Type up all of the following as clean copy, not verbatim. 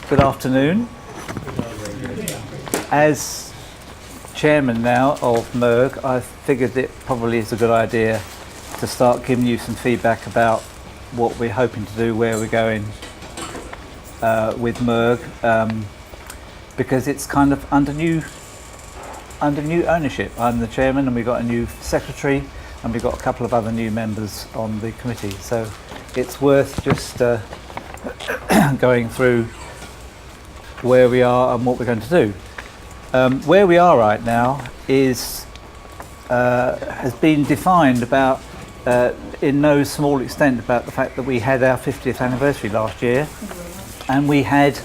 Good afternoon. As chairman now of MERG, I figured it probably is a good idea to start giving you some feedback about what we're hoping to do, where we're going with MERG, because it's kind of under new ownership. I'm the chairman, and we've got a new secretary, and we've got a couple of other new members on the committee. So it's worth just going through where we are and what we're going to do. Where we are right now is has been defined about in no small extent about the fact that we had our 50th anniversary last year, and we had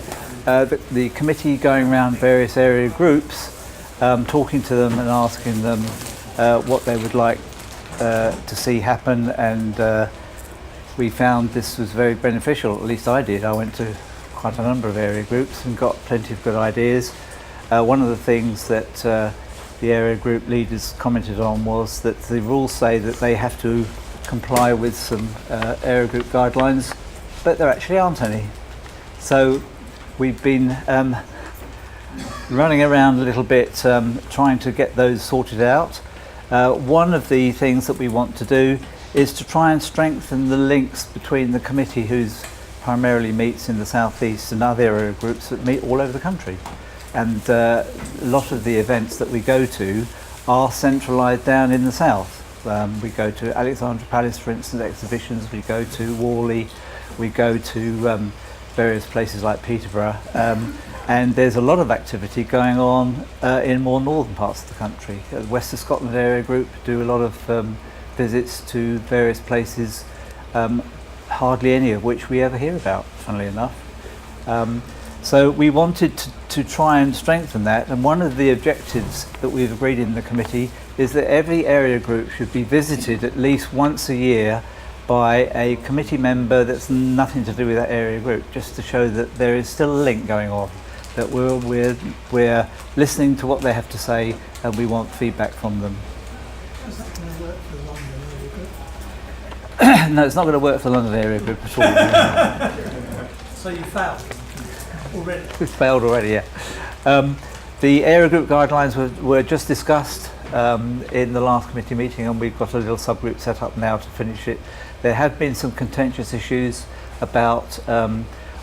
the committee going around various area groups, talking to them and asking them what they would like to see happen, and we found this was very beneficial. At least I did. I went to quite a number of area groups and got plenty of good ideas. One of the things that the area group leaders commented on was that the rules say that they have to comply with some area group guidelines, but there actually aren't any. So we've been running around a little bit trying to get those sorted out. One of the things that we want to do is to try and strengthen the links between the committee, who's primarily meets in the southeast, and other area groups that meet all over the country. And a lot of the events that we go to are centralised down in the south. We go to Alexandra Palace, for instance, exhibitions. We go to Worley. We go to various places like Peterborough. And there's a lot of activity going on in more northern parts of the country. West of Scotland area group do a lot of visits to various places, hardly any of which we ever hear about, funnily enough. So we wanted to try and strengthen that, and one of the objectives that we've agreed in the committee is that every area group should be visited at least once a year by a committee member that's nothing to do with that area group, just to show that there is still a link going on, that we're listening to what they have to say, and we want feedback from them. Is that going to work for the London area group? No, it's not going to work for the London area group at all. So you failed already? We've failed already, yeah. The area group guidelines were just discussed in the last committee meeting, and we've got a little subgroup set up now to finish it. There have been some contentious issues about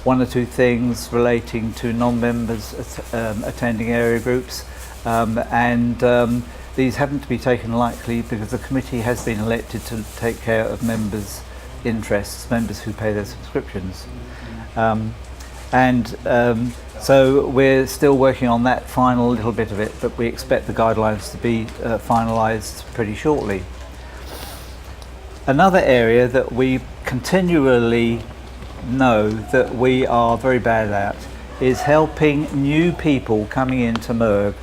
one or two things relating to non-members attending area groups, and these haven't to be taken lightly, because the committee has been elected to take care of members' interests, members who pay their subscriptions. So we're still working on that final little bit of it, but we expect the guidelines to be finalised pretty shortly. Another area that we continually know that we are very bad at is helping new people coming into MERG,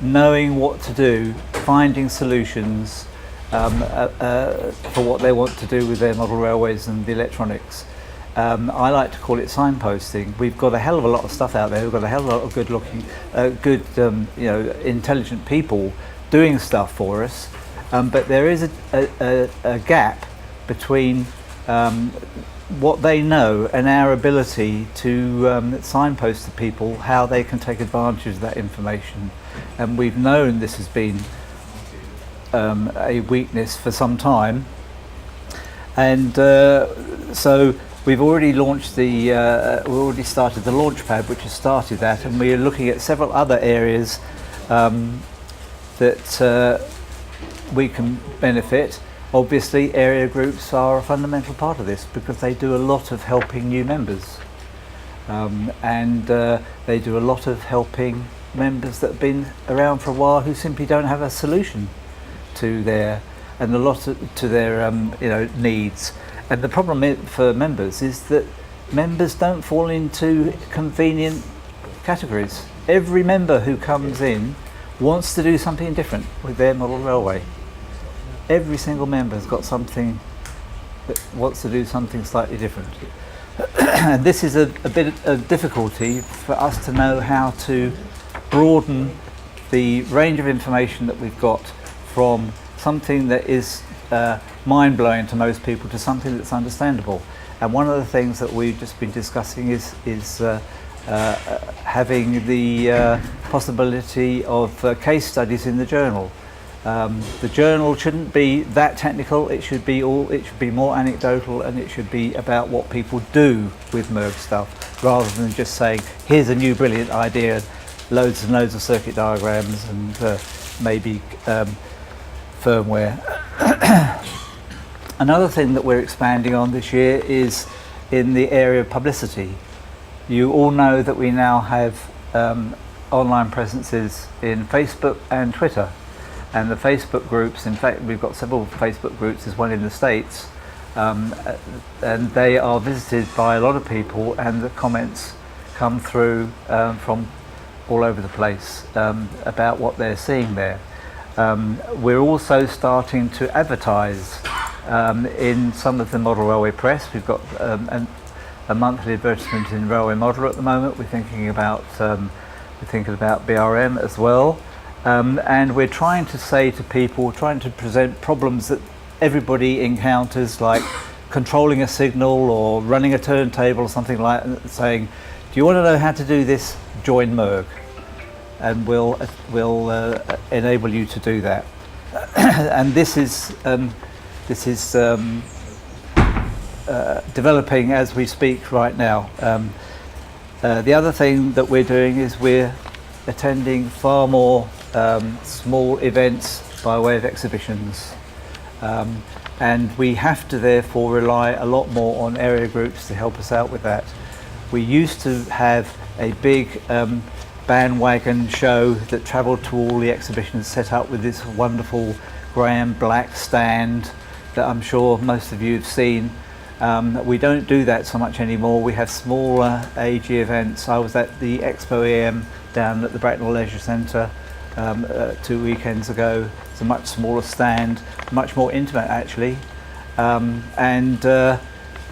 knowing what to do, finding solutions for what they want to do with their model railways and the electronics. I like to call it signposting. We've got a hell of a lot of stuff out there. We've got a hell of a lot of good-looking, intelligent people doing stuff for us. But there is a gap between what they know and our ability to signpost to people how they can take advantage of that information. And we've known this has been a weakness for some time. And so we've already launched we already started the Launchpad, which has started that, and we are looking at several other areas that we can benefit. Obviously, area groups are a fundamental part of this, because they do a lot of helping new members, and they do a lot of helping members that have been around for a while who simply don't have a solution to their needs. And the problem for members is that members don't fall into convenient categories. Every member who comes in wants to do something different with their model railway. Every single member has got something that wants to do something slightly different. And this is a bit of difficulty for us to know how to broaden the range of information that we've got from something that is mind-blowing to most people to something that's understandable. And one of the things that we've just been discussing is having the possibility of case studies in the journal. The journal shouldn't be that technical. It should be more anecdotal, and it should be about what people do with MERG stuff, rather than just saying, here's a new brilliant idea, loads and loads of circuit diagrams and maybe firmware. Another thing that we're expanding on this year is in the area of publicity. You all know that we now have online presences in Facebook and Twitter. And the Facebook groups, in fact, we've got several Facebook groups, there's one in the States, and they are visited by a lot of people, and the comments come through from all over the place about what they're seeing there. We're also starting to advertise in some of the model railway press. We've got a monthly advertisement in Railway Model at the moment. We're thinking about BRM as well. And we're trying to say to people, trying to present problems that everybody encounters, like controlling a signal or running a turntable or something like that, saying, do you want to know how to do this? Join MERG, and we'll enable you to do that. And this is developing as we speak right now. The other thing that we're doing is we're attending far more small events by way of exhibitions, and we have to therefore rely a lot more on area groups to help us out with that. We used to have a big bandwagon show that travelled to all the exhibitions, set up with this wonderful Graham black stand that I'm sure most of you have seen. We don't do that so much anymore. We have smaller AG events. I was at the Expo EM down at the Bracknell Leisure Centre 2 weekends ago. It's a much smaller stand, much more intimate actually,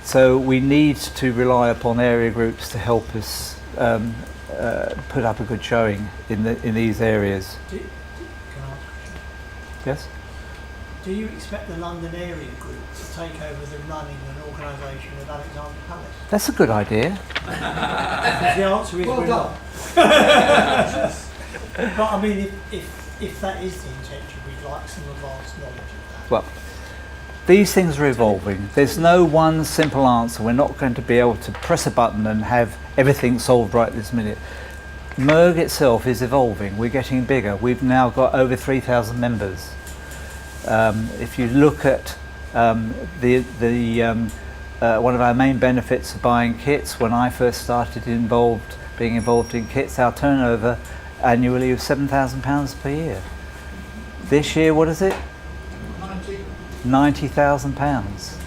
so we need to rely upon area groups to help us put up a good showing in these areas. Can I ask a question? Yes? Do you expect the London area group to take over the running and organisation of Alexandra Palace? That's a good idea. Because the answer is Well we're done. not. But I mean, if that is the intention, we'd like some advanced knowledge of that. Well, these things are evolving. There's no one simple answer. We're not going to be able to press a button and have everything solved right this minute. MERG itself is evolving. We're getting bigger. We've now got over 3,000 members. If you look at one of our main benefits of buying kits, when I first started being involved in kits, our turnover annually was £7,000 per year. This year, what is it? £90,000.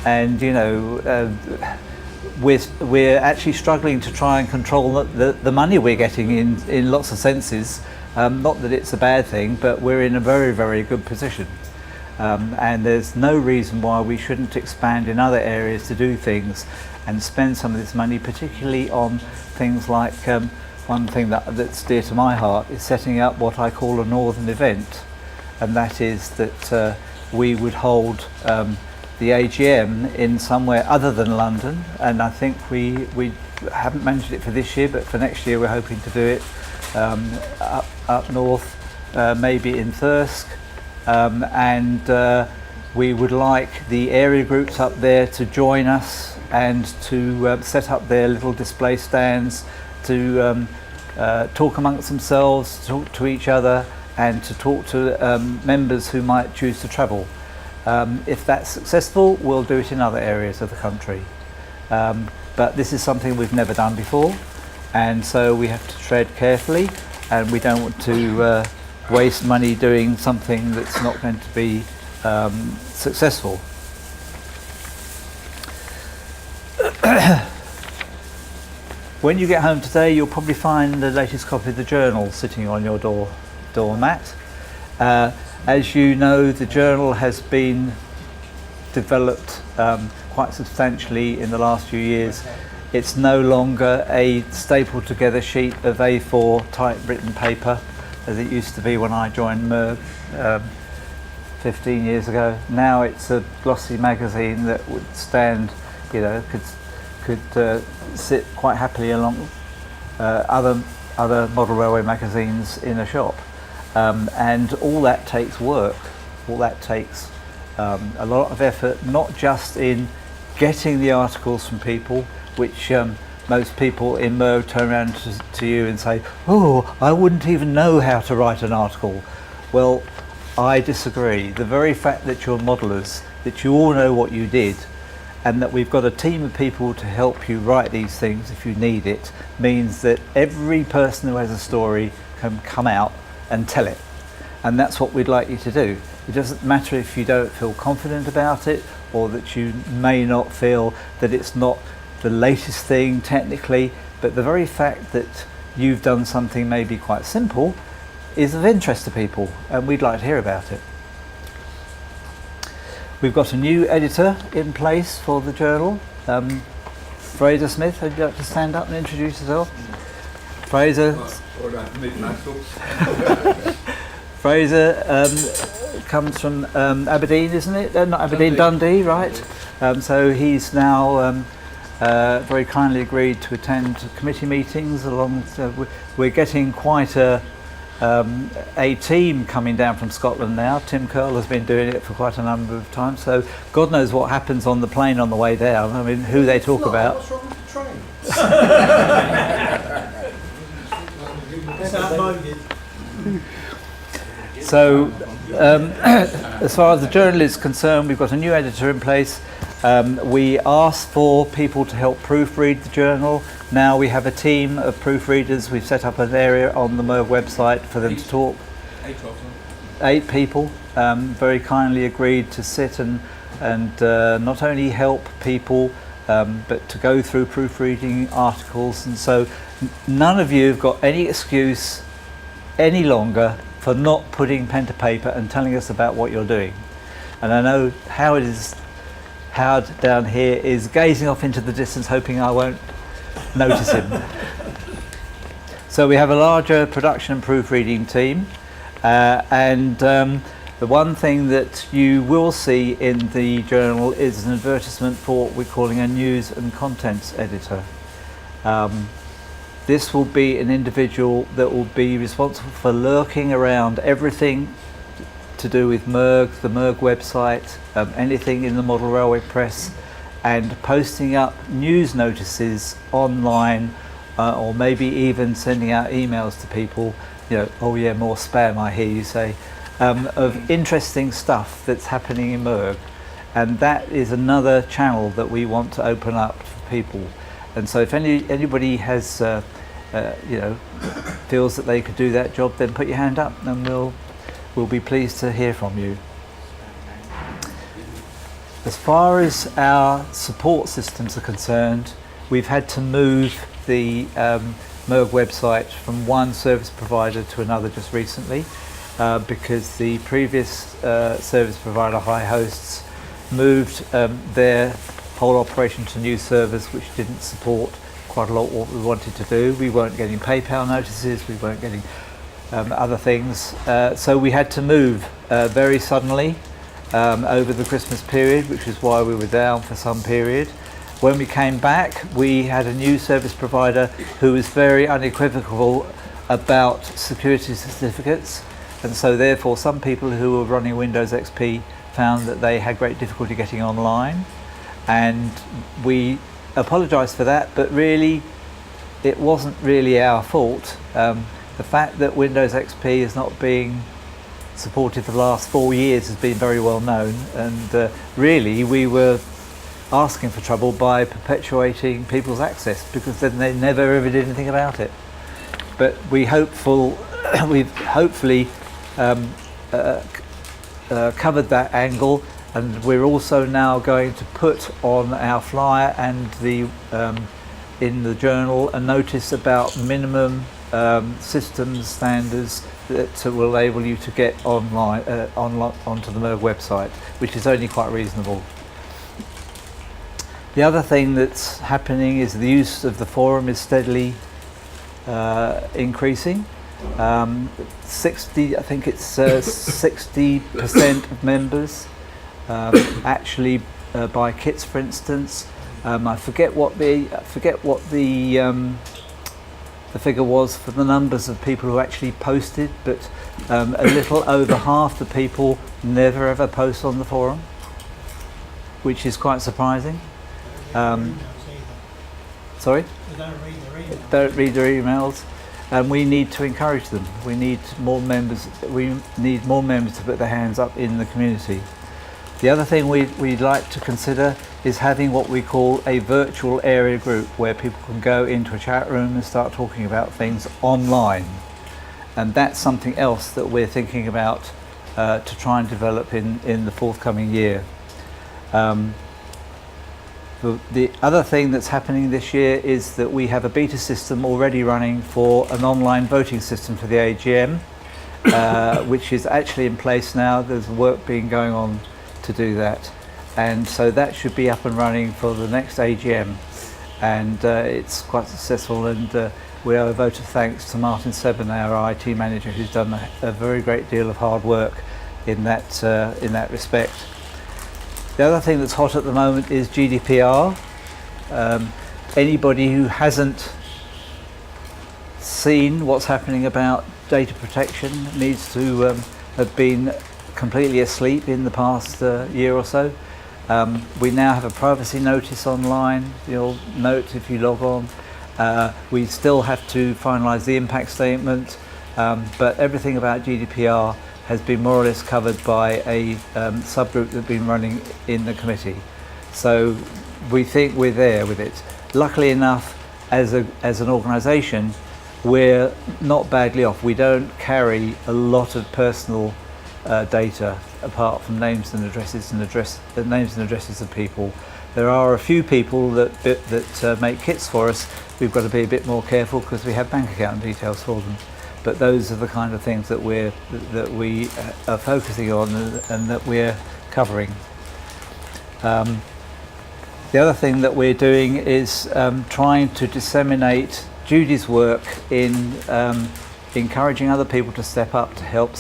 And you know, we're actually struggling to try and control the money we're getting in lots of senses. Not that it's a bad thing, but we're in a very, very good position. And there's no reason why we shouldn't expand in other areas to do things and spend some of this money, particularly on things like one thing that's dear to my heart is setting up what I call a northern event, and that is that we would hold the AGM in somewhere other than London, and I think we haven't managed it for this year, but for next year we're hoping to do it up north, maybe in Thirsk, and we would like the area groups up there to join us and to set up their little display stands, to talk amongst themselves, to talk to each other, and to talk to members who might choose to travel. If that's successful, we'll do it in other areas of the country. But this is something we've never done before, and so we have to tread carefully, and we don't want to waste money doing something that's not going to be successful. When you get home today, you'll probably find the latest copy of the journal sitting on your doormat. As you know, the journal has been developed quite substantially in the last few years. It's no longer a stapled together sheet of A4 typewritten paper as it used to be when I joined MERG 15 years ago. Now it's a glossy magazine that would stand, you know, could could sit quite happily along other model railway magazines in a shop, and all that takes work. All that takes a lot of effort, not just in getting the articles from people, which most people in MERG turn around to you and say, "Oh, I wouldn't even know how to write an article." Well, I disagree. The very fact that you're modelers, that you all know what you did, and that we've got a team of people to help you write these things if you need it, means that every person who has a story can come out and tell it. And that's what we'd like you to do. It doesn't matter if you don't feel confident about it, or that you may not feel that it's not the latest thing technically, but the very fact that you've done something maybe quite simple is of interest to people, and we'd like to hear about it. We've got a new editor in place for the journal. Fraser Smith, would you like to stand up and introduce yourself? Fraser. Fraser comes from Aberdeen, isn't it? Not Aberdeen, Dundee, right? So he's now very kindly agreed to attend committee meetings. We're getting quite a team coming down from Scotland now. Tim Curl has been doing it for quite a number of times, so God knows what happens on the plane on the way down. I mean, who they talk about. What's wrong with the train? It's outmoded. So, as far as the journal is concerned, we've got a new editor in place. We asked for people to help proofread the journal. Now we have a team of proofreaders. We've set up an area on the MERG website for them to talk. 8 people very kindly agreed to sit and not only help people, but to go through proofreading articles. And so none of you have got any excuse any longer for not putting pen to paper and telling us about what you're doing. And I know Howard down here is gazing off into the distance, hoping I won't notice him. So we have a larger production and proofreading team, and the one thing that you will see in the journal is an advertisement for what we're calling a news and contents editor. This will be an individual that will be responsible for lurking around everything to do with MERG, the MERG website, anything in the model railway press, and posting up news notices online, or maybe even sending out emails to people, you know, oh yeah, more spam I hear you say, of interesting stuff that's happening in MERG. And that is another channel that we want to open up for people. And so if anybody has, you know, feels that they could do that job, then put your hand up and we'll be pleased to hear from you. As far as our support systems are concerned, we've had to move the MERG website from one service provider to another just recently, because the previous service provider, High Hosts, moved their whole operation to new servers, which didn't support quite a lot what we wanted to do. We weren't getting PayPal notices, we weren't getting other things, so we had to move very suddenly over the Christmas period, which is why we were down for some period. When we came back, we had a new service provider who was very unequivocal about security certificates, and so therefore some people who were running Windows XP found that they had great difficulty getting online, and we apologised for that, but really it wasn't really our fault. The fact that Windows XP is not being supported for the last 4 years has been very well known, and really we were asking for trouble by perpetuating people's access, because then they never ever did anything about it. But we've hopefully covered that angle, and we're also now going to put on our flyer and the in the journal a notice about minimum systems standards that will enable you to get online onto the MERG website, which is only quite reasonable. The other thing that's happening is the use of the forum is steadily increasing. 60, I think it's 60% of members actually buy kits, for instance. I forget what the figure was for the numbers of people who actually posted, but a little over half the people never ever post on the forum, which is quite surprising. Sorry? They don't read their emails. Don't read their emails, and we need to encourage them. We need more members. We need more members to put their hands up in the community. The other thing we'd like to consider is having what we call a virtual area group, where people can go into a chat room and start talking about things online. And that's something else that we're thinking about to try and develop in the forthcoming year. The other thing that's happening this year is that we have a beta system already running for an online voting system for the AGM, which is actually in place now. There's work being going on to do that, and so that should be up and running for the next AGM, and it's quite successful, and we owe a vote of thanks to Martin Seban, our IT manager, who's done a very great deal of hard work in that respect. The other thing that's hot at the moment is GDPR. Anybody who hasn't seen what's happening about data protection needs to have been completely asleep in the past year or so. We now have a privacy notice online. You'll note if you log on. We still have to finalise the impact statement, but everything about GDPR has been more or less covered by a subgroup that's been running in the committee. So we think we're there with it. Luckily enough, as an organisation, we're not badly off. We don't carry a lot of personal data apart from names and addresses names and addresses of people. There are a few people that make kits for us. We've got to be a bit more careful because we have bank account details for them. But those are the kind of things that we are focusing on and that we're covering. The other thing that we're doing is trying to disseminate Judy's work in encouraging other people to step up to help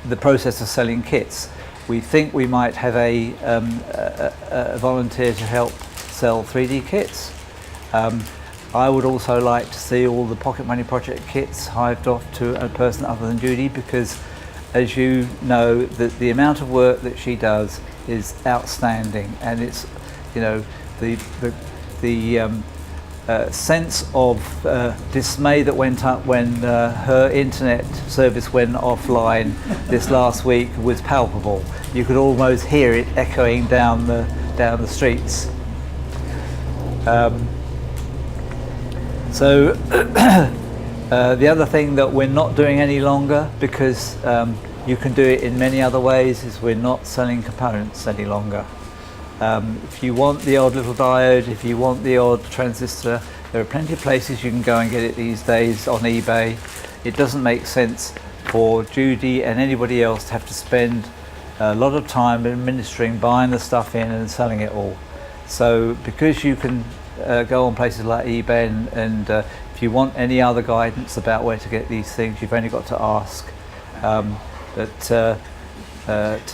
the process of selling kits. We think we might have a volunteer to help sell 3D kits. I would also like to see all the Pocket Money Project kits hived off to a person other than Judy, because as you know, the amount of work that she does is outstanding, and it's, you know, the sense of dismay that went up when her internet service went offline this last week was palpable. You could almost hear it echoing down the streets. So the other thing that we're not doing any longer, because you can do it in many other ways, is we're not selling components any longer. If you want the odd little diode, if you want the odd transistor, there are plenty of places you can go and get it these days on eBay. It doesn't make sense for Judy and anybody else to have to spend a lot of time administering, buying the stuff in and selling it all. So because you can go on places like eBay and if you want any other guidance about where to get these things, you've only got to ask. But to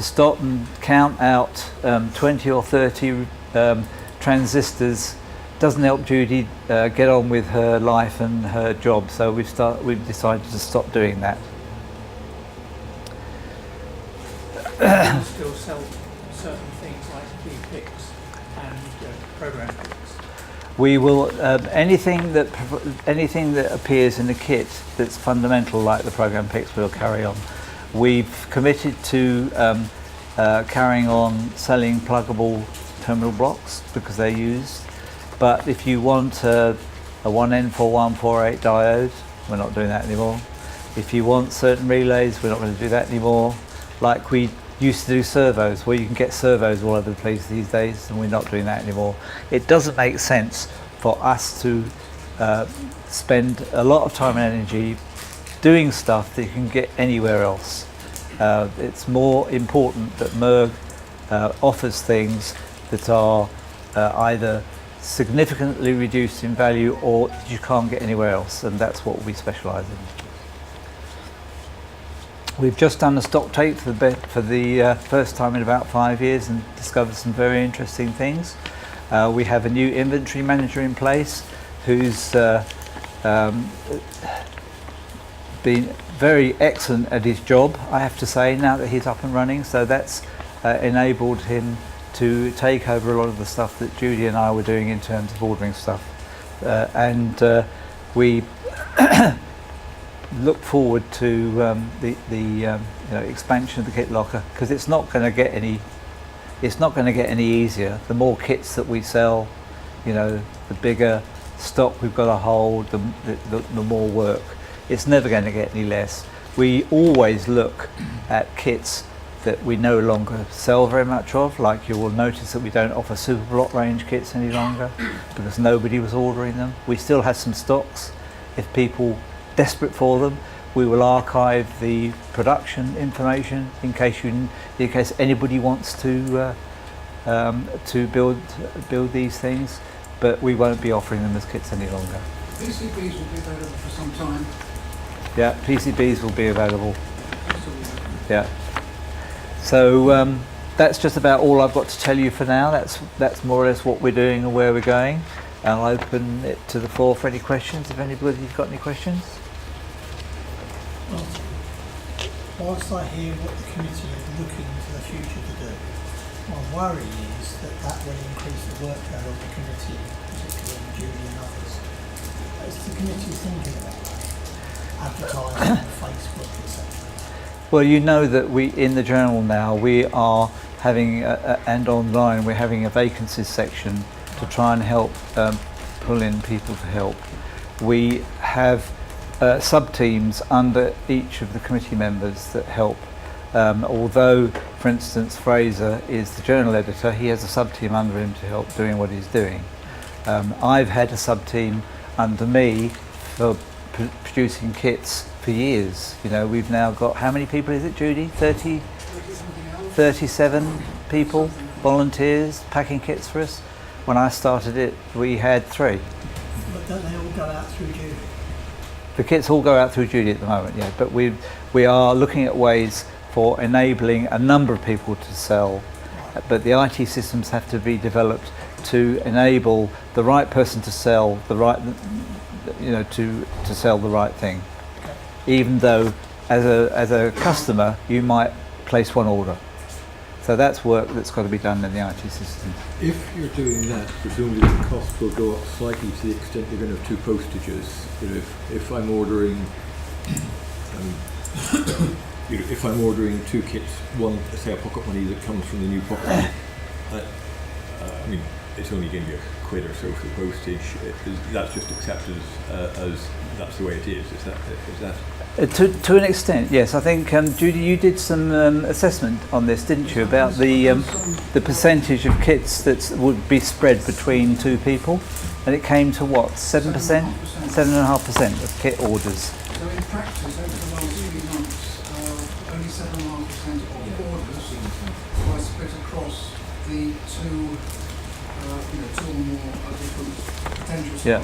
stop and count out 20 or 30 transistors doesn't help Judy get on with her life and her job, so we've decided to stop doing that. You still sell certain things like key-picks and program picks. We will anything that appears in the kit that's fundamental, like the program picks, we'll carry on. We've committed to carrying on selling pluggable terminal blocks because they're used. But if you want a 1N4148 diode, we're not doing that anymore. If you want certain relays, we're not going to do that anymore. Like we used to do servos, where you can get servos all over the place these days, and we're not doing that anymore. It doesn't make sense for us to spend a lot of time and energy doing stuff that you can get anywhere else. It's more important that MERG offers things that are either significantly reduced in value or you can't get anywhere else, and that's what we specialise in. We've just done a stock take for the first time in about 5 years and discovered some very interesting things. We have a new inventory manager in place who's been very excellent at his job, I have to say, now that he's up and running. So that's enabled him to take over a lot of the stuff that Judy and I were doing in terms of ordering stuff. We look forward to the expansion of the kit locker, because it's not going to get any easier. The more kits that we sell, the bigger stock we've got to hold, the more work. It's never going to get any less. We always look at kits that we no longer sell very much of, like you will notice that we don't offer super block range kits any longer because nobody was ordering them. We still have some stocks. If people desperate for them, we will archive the production information in case anybody wants to build these things, but we won't be offering them as kits any longer. PCBs will be available for some time. Yeah, PCBs will be available. Yeah. So that's just about all I've got to tell you for now. That's more or less what we're doing and where we're going. I'll open it to the floor for any questions. If anybody's got any questions. Well, whilst I hear what the committee is looking to the future to do, my worry is that will increase the workload of the committee, particularly on Judy and others. Is the committee thinking about that? Advertising on Facebook, etc. Well, you know that we, in the journal now, we are having, and online, we're having a vacancies section to try and help pull in people to help. We have sub-teams under each of the committee members that help. Although, for instance, Fraser is the journal editor, he has a sub-team under him to help doing what he's doing. I've had a sub-team under me for producing kits for years. We've now got, how many people is it, Judy? 37 people, volunteers, packing kits for us. When I started it, we had 3. But don't they all go out through Judy? The kits all go out through Judy at the moment, yeah. But we are looking at ways for enabling a number of people to sell. But the IT systems have to be developed to enable the right person to sell the right, to sell the right thing. Okay. Even though, as a customer, you might place one order. So that's work that's got to be done in the IT system. If you're doing that, presumably the cost will go up slightly to the extent you're going to have 2 postages. If I'm ordering, if I'm ordering 2 kits, one, say a pocket money that comes from the new pocket money, it's only going to be a quid or so for the postage. That's just accepted as that's the way it is. Is that? To an extent, yes. I think Judy, you did some assessment on this, didn't you, about the percentage of kits that would be spread between 2 people, and it came to what, 7%, 7.5% of kit orders. So in practice, over the last 3 months, only 7.5% of orders were split across the 2 or more different potential suppliers. Yeah.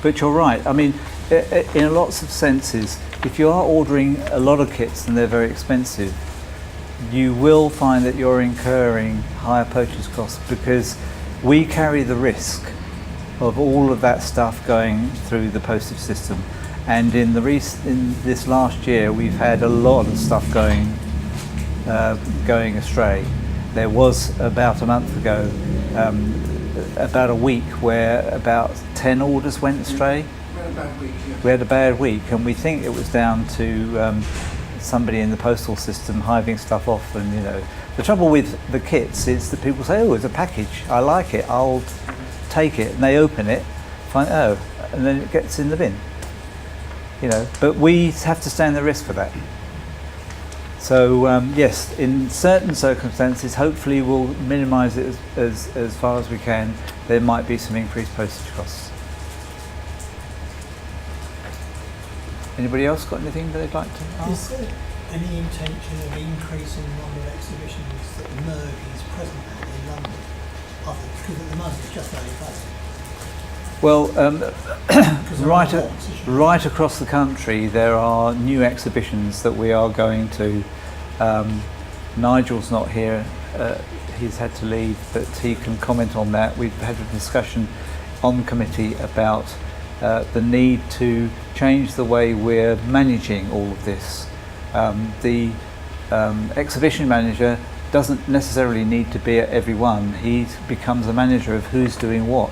But you're right. I mean, in lots of senses, if you are ordering a lot of kits and they're very expensive, you will find that you're incurring higher purchase costs, because we carry the risk of all of that stuff going through the postage system. And in this last year, we've had a lot of stuff going astray. There was about a month ago, about a week where about 10 orders went astray. We had a bad week, and we think it was down to somebody in the postal system hiving stuff off. And the trouble with the kits is that people say, "Oh, it's a package. I like it. I'll take it." And they open it, find and then it gets in the bin. But we have to stand the risk for that. So yes, in certain circumstances, hopefully we'll minimise it as far as we can. There might be some increased postage costs. Anybody else got anything that they'd like to ask? Is there any intention of increasing the number of exhibitions that MERG is present at in London? Because at the moment it's just very bad. Well, Because there right, are lots, as you know. right across the country, there are new exhibitions that we are going to. Nigel's not here; he's had to leave, but he can comment on that. We've had a discussion on committee about the need to change the way we're managing all of this. The exhibition manager doesn't necessarily need to be at every one. He becomes a manager of who's doing what.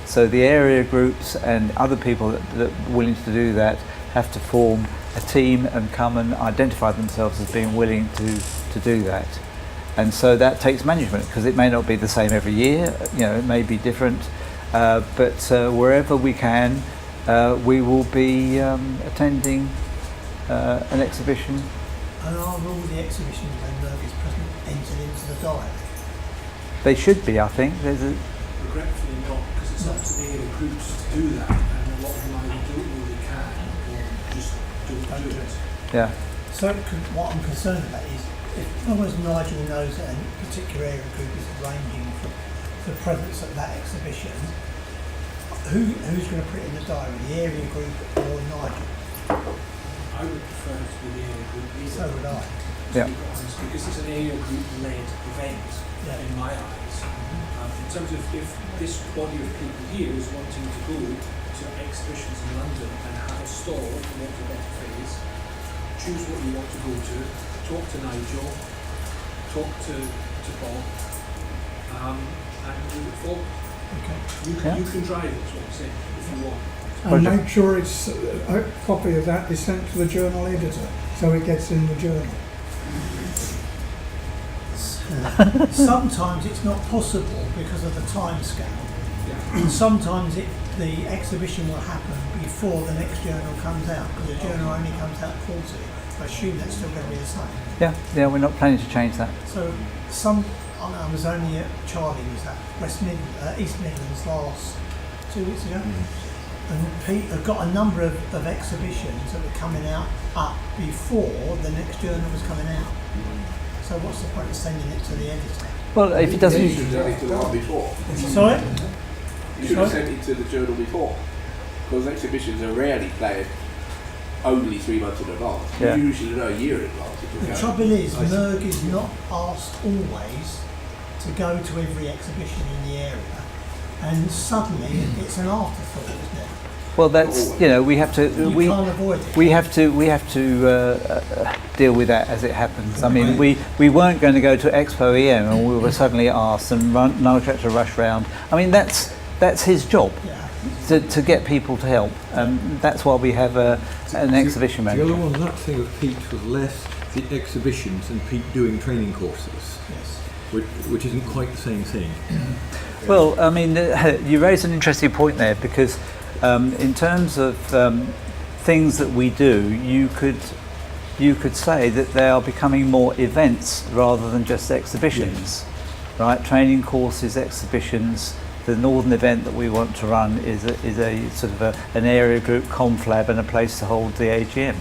So the area groups and other people that are willing to do that have to form a team and come and identify themselves as being willing to do that. And so that takes management, because it may not be the same every year, you know, it may be different, but wherever we can, we will be attending an exhibition. And are all the exhibitions when MERG is present entered into the diary? They should be, I think. There's a, Regretfully not, because it's up to the area groups to do that, and a lot of them either don't know they can, or just don't do it. yeah. So what I'm concerned about is, if long as Nigel knows that a particular area group is arranging for presence at that exhibition, who's going to put it in the diary, the area group or Nigel? I would prefer it to be the area group leader. So would I. Yeah. To be honest, because it's an area group led event, Yeah. in my eyes. In terms of if this body of people here is wanting to go to exhibitions in London and have a stall, for want of a better phrase, choose what you want to go to, talk to Nigel, talk to Bob, and move it forward. Okay. You can drive it, is what I'm saying, if you want. And make sure it's a copy of that is sent to the journal editor, so it gets in the journal. Sometimes it's not possible because of the time scale. And sometimes the exhibition will happen before the next journal comes out, because the journal only comes out quarterly. I assume that's still going to be the same. Yeah, we're not planning to change that. So I was only at Charlie was at East Midlands last 2 weeks ago, and Pete had got a number of exhibitions that were coming out up before the next journal was coming out. So what's the point of sending it to the editor? Well, if it doesn't, You should have done it to the one before. Sorry? You should have sent it to the journal before. Because exhibitions are rarely planned only 3 months in advance. Yeah. You usually know a year in advance. if you're The going. trouble is, MERG is not asked always to go to every exhibition in the area, and suddenly it's an afterthought, isn't it? well, that's, you know, we have to You can't avoid it. we have to deal with that as it happens. I mean, we weren't going to go to Expo EM, and we were suddenly asked, and Nigel had to rush round. I mean, that's his job. Yeah. To get people to help, that's why we have an exhibition The manager. other one, that thing of Pete was less the exhibitions and Pete doing training courses, Yes. which isn't quite the same thing. Well, I mean, you raise an interesting point there, because in terms of things that we do, you could say that they are becoming more events rather than just exhibitions, right? Training courses, exhibitions. The Northern event that we want to run is a sort of an area group conflab and a place to hold the AGM.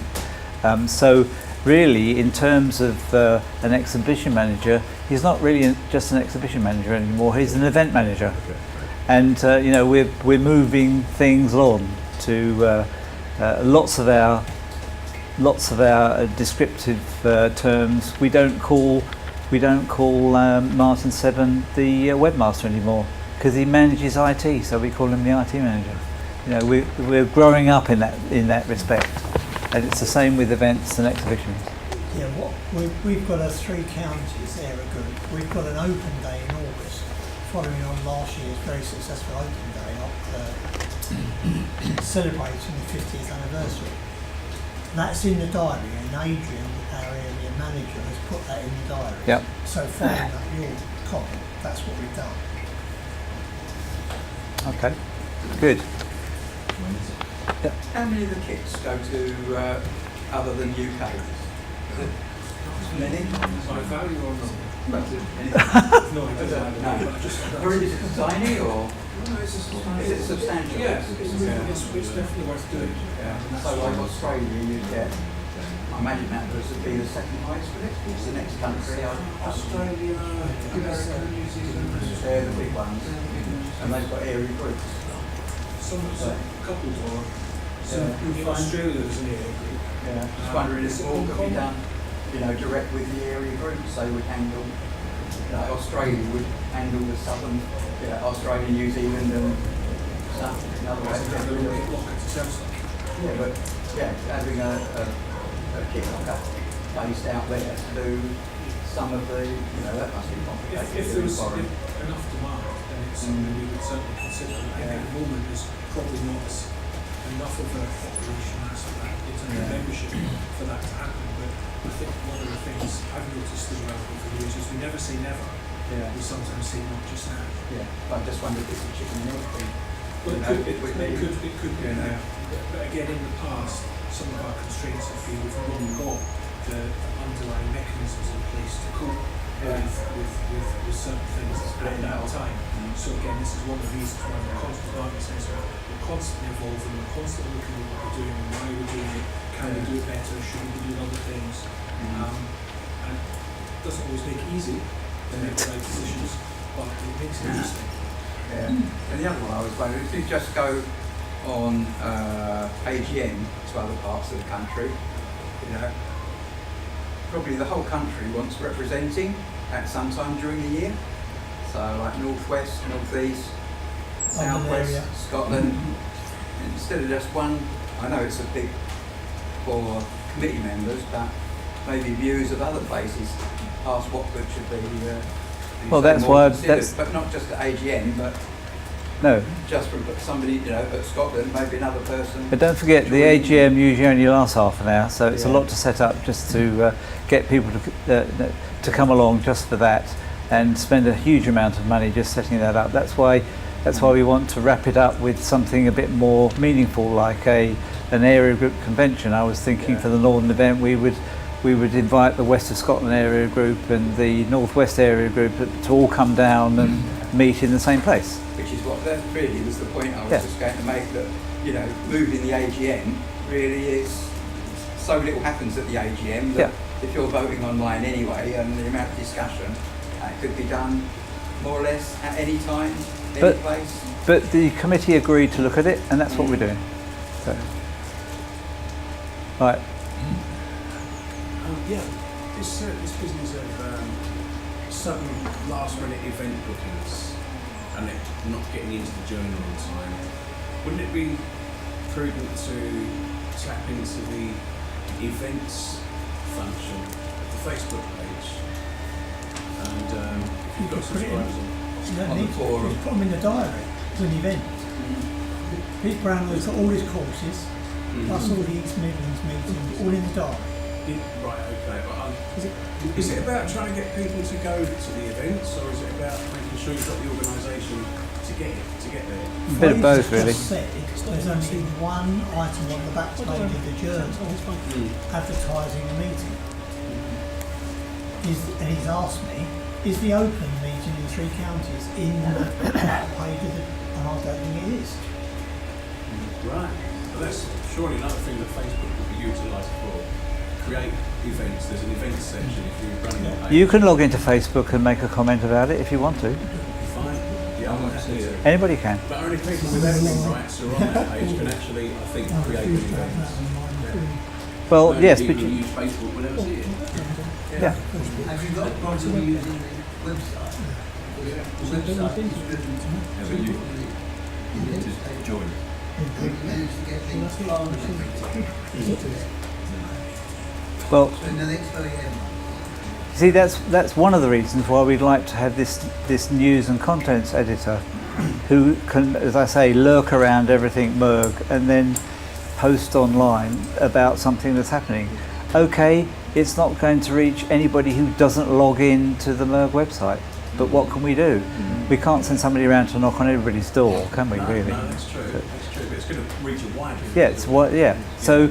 So really, in terms of an exhibition manager, he's not really just an exhibition manager anymore. He's an event manager, and you know, we're moving things on to lots of our descriptive terms. We don't call Martin Seven the webmaster anymore, because he manages IT, so we call him the IT manager. You know, we're growing up in that respect, and it's the same with events and exhibitions. Yeah, we've got a 3 counties area group. We've got an open day in August, following on last year's very successful open day, celebrating the 50th anniversary. That's in the diary, and Adrian, our area manager, has put that in the diary. Yep. So following up your comment, that's what we've done. Okay, good. How many of the kits go to other than UK? Is it many? My value or not? No, No, I don't know. Or is it tiny or No, it's just is it substantial? Yeah, it's definitely worth doing. So like Australia, you get, I imagine that would be the second highest, would it? It's the next country. Australia, America, New Zealand. They're the big ones, and they've got area groups. some couples or Yeah. in Australia there's an area group. Yeah, just wondering if more could be done, direct with the area group, so we handle, Australia would handle the southern, Australia, New Zealand and stuff, in other ways. Yeah, but, having a kick locker based out there to do some of the, that must be complicated. If there was enough demand, then it's something we would certainly consider. I think at the moment there's probably not enough of a population mass for that, in terms of membership for that to happen. But I think one of the things I've noticed throughout over the years is we never say never. Yeah. We sometimes say not just now. Yeah, I just wondered if it's a chicken and egg thing. Well, it could be. But again, in the past, some of our constraints have been we've not got the underlying mechanisms in place to cope with certain things at that time. So again, this is one of the reasons why we're constantly, like I said, we're constantly evolving, we're constantly looking at what we're doing and why we're doing it. Can we do it better? Should we be doing other things? And it doesn't always make it easy to make the right decisions, but it makes it interesting. Yeah. And the other one I was wondering, if you just go on AGM to other parts of the country, probably the whole country wants representing at some time during the year. So like northwest, northeast, southwest, area. Scotland. Instead of just one, I know it's a big for committee members, but maybe views of other places past Watford should be. Well, that's why but not just at AGM, but no. just from somebody, at Scotland, maybe another person. But don't forget, the AGM usually only lasts half an hour, so it's a lot to set up just to get people to come along just for that, and spend a huge amount of money just setting that up. That's why we want to wrap it up with something a bit more meaningful, like an area group convention. I was thinking for the Northern event we would invite the West of Scotland area group and the North West area group to all come down and meet in the same place. Which is what that really was the point I was just going to make, that moving the AGM really is so little happens at the AGM that if you're voting online anyway, and the amount of discussion, it could be done more or less at any time, any place. But the committee agreed to look at it, and that's what we're doing. So, right. This business of sudden last-minute event bookings and it not getting into the journal in time, wouldn't it be prudent to tap into the events function of the Facebook page? And if you've got subscribers You don't need to. Just put them in the diary as an event. Pete Brownlow's got all his courses, plus all the East Midlands meetings, all in the diary. Right, okay, but is it about trying to get people to go to the events, or is it about making sure you've got the organisation to get there? A bit of both, really. Just said, there's only one item on the back page of the journal advertising the meeting. And he's asked me, is the open meeting in 3 counties in that page of the, and I don't think it is. Right, well that's surely another thing that Facebook would be utilised for. Create events, there's an events section if you're running a page. You can log into Facebook and make a comment about it if you want to. Fine, yeah, I'm happy to. Anybody can. But only people with editing rights who are on that page can actually, I think, create an event. Well, yes, but you use Facebook whenever see it. yeah. Have you got a problem with using the website? The website is driven to You need to join. manage to get things far. Well, So in the next very end. see, that's one of the reasons why we'd like to have this news and contents editor, who can, as I say, lurk around everything MERG and then post online about something that's happening. Okay, it's not going to reach anybody who doesn't log in to the MERG website, but what can we do? We can't send somebody around to knock on everybody's door, can we? Really? No, that's true. That's true. But it's going to reach a wide. Yeah, it's what. Yeah. So,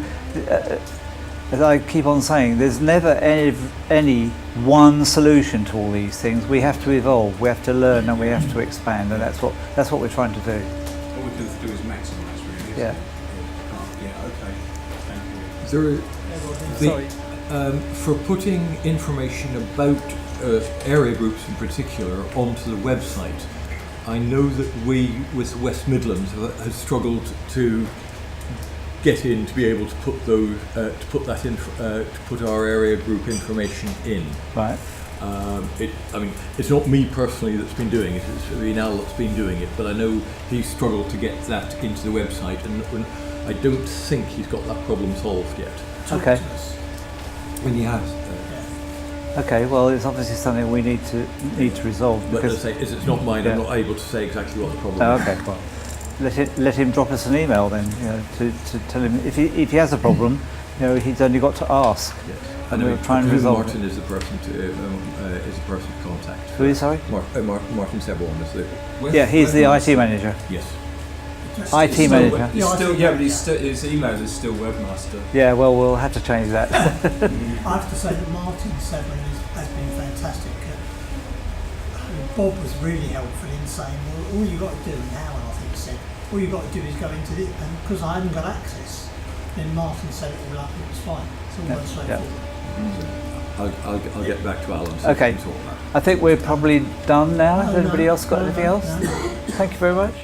as I keep on saying, there's never any one solution to all these things. We have to evolve, we have to learn, and we have to expand, and that's what we're trying to do. All we can do is maximise, really. Yeah. Yeah. Okay. Thank you. For putting information about area groups in particular onto the website, I know that we, with West Midlands, have struggled to get in to be able to put those, to put our area group information in. Right. I mean, it's not me personally that's been doing it, it's Al that's been doing it, but I know he's struggled to get that into the website, and I don't think he's got that problem solved yet. Okay. When he has. Okay, well, it's obviously something we need to resolve. But Because, as I say, it's not mine, I'm not able to say exactly what the problem oh, is. okay, well, let him drop us an email then, to tell him if he has a problem, he's only got to ask. Yes. And I we'll mean, try and resolve Martin it. is the person to contact. Who is, sorry? Martin Seborn is the. Yeah, he's the IT manager. Yes. IT manager. His email is still webmaster. Yeah, well, we'll have to change that. I have to say that Martin Severin has been fantastic. Bob was really helpful in saying, well, all you've got to do now, and I think said, all you've got to do is go into this, and because I haven't got access, then Martin set it all up, it was fine. It's all very straightforward. I'll get back to Alan. Okay. I think we're probably done now. Has anybody else got anything else? No. Thank you very much.